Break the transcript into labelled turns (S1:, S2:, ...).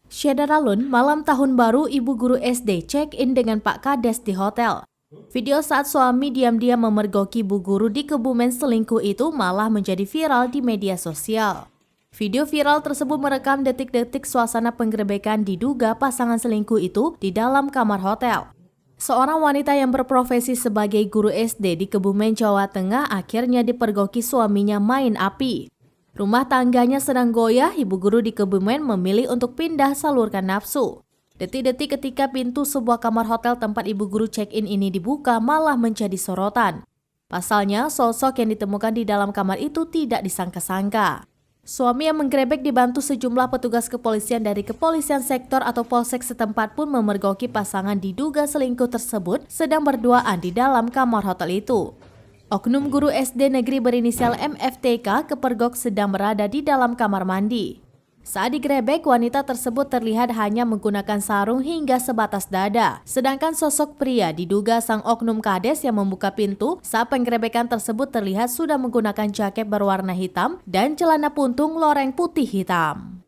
S1: Syederalun, malam tahun baru ibu guru SD check-in dengan Pak Kades di hotel. Video saat suami diam-diam memergoki bu guru di Kebumen selingkuh itu malah menjadi viral di media sosial. Video viral tersebut merekam detik-detik suasana penggerebekan diduga pasangan selingkuh itu di dalam kamar hotel. Seorang wanita yang berprofesi sebagai guru SD di Kebumen, Jawa Tengah akhirnya dipergoki suaminya main api. Rumah tangganya sedang goyah, ibu guru di Kebumen memilih untuk pindah salurkan nafsu. Detik-detik ketika pintu sebuah kamar hotel tempat ibu guru check-in ini dibuka malah menjadi sorotan. Pasalnya, sosok yang ditemukan di dalam kamar itu tidak disangka-sangka. Suami yang menggerebek dibantu sejumlah petugas kepolisian dari kepolisian sektor atau polsek setempat pun memergoki pasangan diduga selingkuh tersebut sedang berduaan di dalam kamar hotel itu. Oknum guru SD negeri berinisial MFTK kepergok sedang berada di dalam kamar mandi. Saat digerebek, wanita tersebut terlihat hanya menggunakan sarung hingga sebatas dada. Sedangkan sosok pria diduga sang oknum kades yang membuka pintu saat penggerebekan tersebut terlihat sudah menggunakan jaket berwarna hitam dan celana puntung loreng putih hitam.